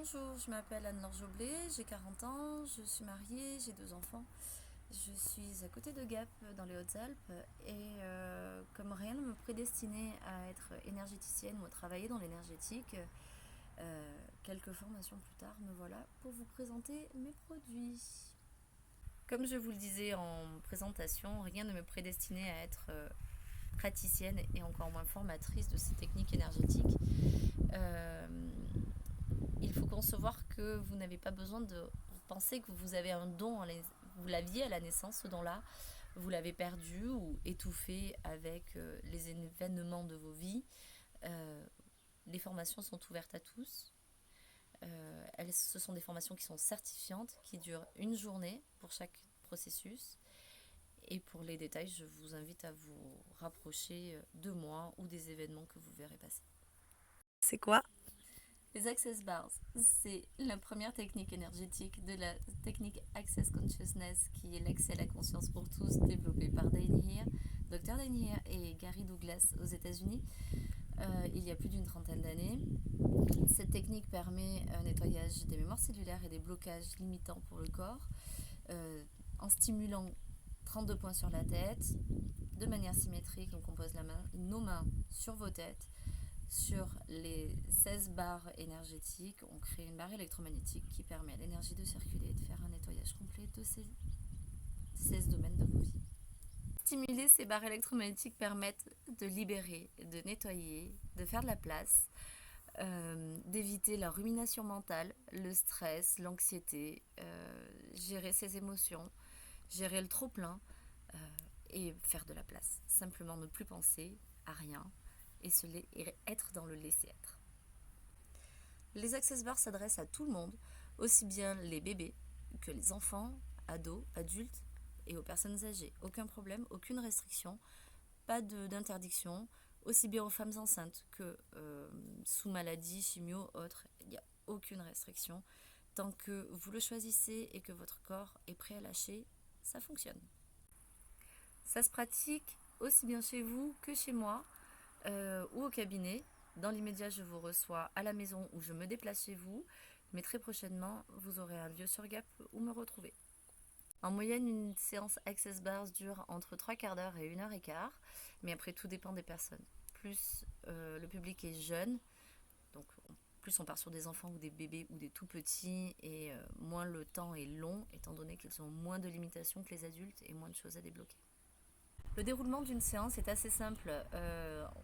Bonjour, je m'appelle Anne-Laure Joblet, j'ai 40 ans, je suis mariée, j'ai 2 enfants. Je suis à côté de Gap dans les Hautes-Alpes et comme rien ne me prédestinait à être énergéticienne ou à travailler dans l'énergétique, quelques formations plus tard, me voilà pour vous présenter mes produits. Comme je vous le disais en présentation, rien ne me prédestinait à être praticienne et encore moins formatrice de ces techniques énergétiques. Il faut concevoir que vous n'avez pas besoin de penser que vous avez un don, vous l'aviez à la naissance, ce don-là, vous l'avez perdu ou étouffé avec les événements de vos vies. Les formations sont ouvertes à tous. Ce sont des formations qui sont certifiantes, qui durent une journée pour chaque processus. Et pour les détails, je vous invite à vous rapprocher de moi ou des événements que vous verrez passer. C'est quoi? Les Access Bars, c'est la première technique énergétique de la technique Access Consciousness, qui est l'accès à la conscience pour tous, développée par Dr. Dane Heer et Gary Douglas aux États-Unis il y a plus d'une trentaine d'années. Cette technique permet un nettoyage des mémoires cellulaires et des blocages limitants pour le corps en stimulant 32 points sur la tête de manière symétrique. Donc on pose nos mains sur vos têtes. Sur les 16 barres énergétiques, on crée une barre électromagnétique qui permet à l'énergie de circuler et de faire un nettoyage complet de ces 16 domaines de vos vies. Stimuler ces barres électromagnétiques permettent de libérer, de nettoyer, de faire de la place, d'éviter la rumination mentale, le stress, l'anxiété, gérer ses émotions, gérer le trop-plein et faire de la place. Simplement ne plus penser à rien et être dans le laisser-être. Les Access Bars s'adressent à tout le monde, aussi bien les bébés que les enfants, ados, adultes et aux personnes âgées. Aucun problème, aucune restriction, pas d'interdiction, aussi bien aux femmes enceintes que sous maladie, chimio, autres. Il n'y a aucune restriction. Tant que vous le choisissez et que votre corps est prêt à lâcher, ça fonctionne. Ça se pratique aussi bien chez vous que chez moi ou au cabinet. Dans l'immédiat, je vous reçois à la maison ou je me déplace chez vous, mais très prochainement, vous aurez un lieu sur Gap où me retrouver. En moyenne, une séance Access Bars dure entre 3/4 d'heure et 1 h 15, mais après, tout dépend des personnes. Plus le public est jeune, donc plus on part sur des enfants ou des bébés ou des tout petits, et moins le temps est long, étant donné qu'ils ont moins de limitations que les adultes et moins de choses à débloquer. Le déroulement d'une séance est assez simple.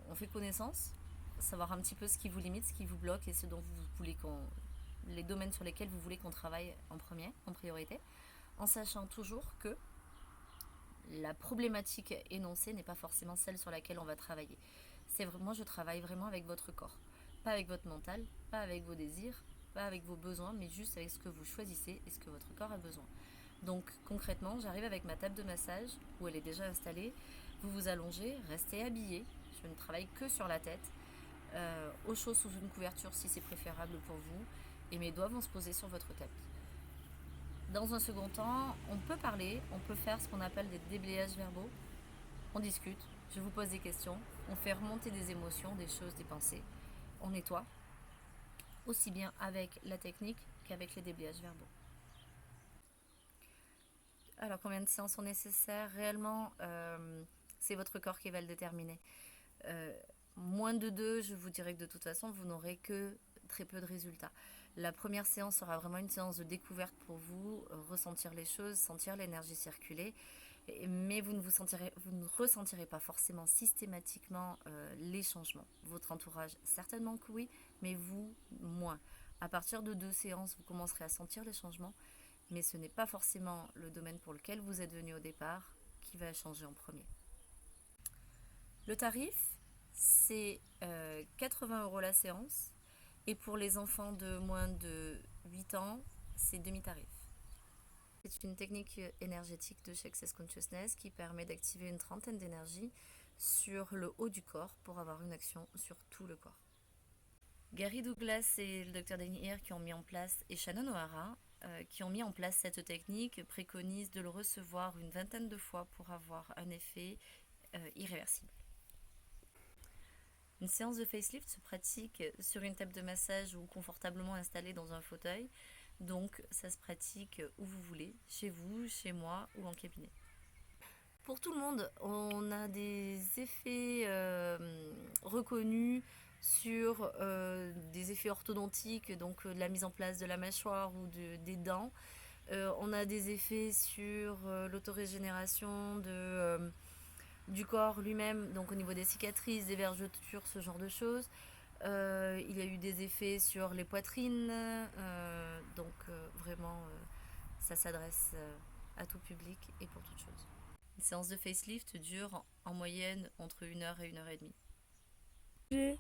On fait connaissance, savoir un petit peu ce qui vous limite, ce qui vous bloque et ce dont vous voulez les domaines sur lesquels vous voulez qu'on travaille en priorité, en sachant toujours que la problématique énoncée n'est pas forcément celle sur laquelle on va travailler. Moi, je travaille vraiment avec votre corps, pas avec votre mental, pas avec vos désirs, pas avec vos besoins, mais juste avec ce que vous choisissez et ce que votre corps a besoin. Donc concrètement, j'arrive avec ma table de massage où elle est déjà installée. Vous vous allongez, restez habillé. Je ne travaille que sur la tête, au chaud sous une couverture si c'est préférable pour vous, et mes doigts vont se poser sur votre tête. Dans un second temps, on peut parler, on peut faire ce qu'on appelle des déblayages verbaux. On discute, je vous pose des questions, on fait remonter des émotions, des choses, des pensées. On nettoie, aussi bien avec la technique qu'avec les déblayages verbaux. Alors, combien de séances sont nécessaires? Réellement, c'est votre corps qui va le déterminer. Moins de 2, je vous dirais que de toute façon, vous n'aurez que très peu de résultats. La première séance sera vraiment une séance de découverte pour vous, ressentir les choses, sentir l'énergie circuler, mais vous ne ressentirez pas forcément systématiquement les changements. Votre entourage, certainement que oui, mais vous, moins. À partir de 2 séances, vous commencerez à sentir les changements, mais ce n'est pas forcément le domaine pour lequel vous êtes venu au départ qui va changer en premier. Le tarif, c'est 80 € la séance, et pour les enfants de moins de 8 ans, c'est demi-tarif. C'est une technique énergétique de chez Access Consciousness qui permet d'activer une trentaine d'énergies sur le haut du corps pour avoir une action sur tout le corps. Gary Douglas et le Dr. Dane Heer qui ont mis en place, et Shannon O'Hara, qui ont mis en place cette technique, préconisent de le recevoir une vingtaine de fois pour avoir un effet irréversible. Une séance de facelift se pratique sur une table de massage ou confortablement installée dans un fauteuil. Donc ça se pratique où vous voulez, chez vous, chez moi ou en cabinet. Pour tout le monde, on a des effets reconnus sur des effets orthodontiques, donc la mise en place de la mâchoire ou des dents. On a des effets sur l'autorégénération du corps lui-même, donc au niveau des cicatrices, des vergetures, ce genre de choses. Il y a eu des effets sur les poitrines, donc vraiment ça s'adresse à tout public et pour toute chose. Une séance de facelift dure en moyenne entre 1 heure et 1 heure et demie.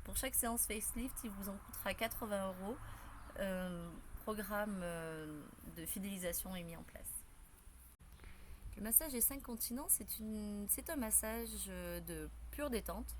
Pour chaque séance facelift, il vous en coûtera 80 €. Programme de fidélisation est mis en place. Le massage des 5 continents, c'est un massage de pure détente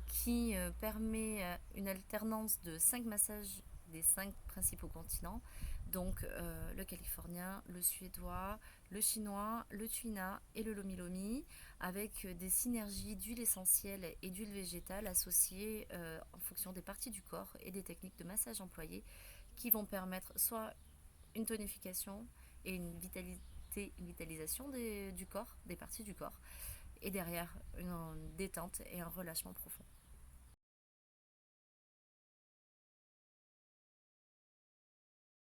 qui permet une alternance de 5 massages des 5 principaux continents, donc le californien, le suédois, le chinois, le tuina et le lomi lomi, avec des synergies d'huile essentielle et d'huile végétale associées en fonction des parties du corps et des techniques de massage employées qui vont permettre soit une tonification et une vitalisation du corps, des parties du corps, et derrière une détente et un relâchement profond.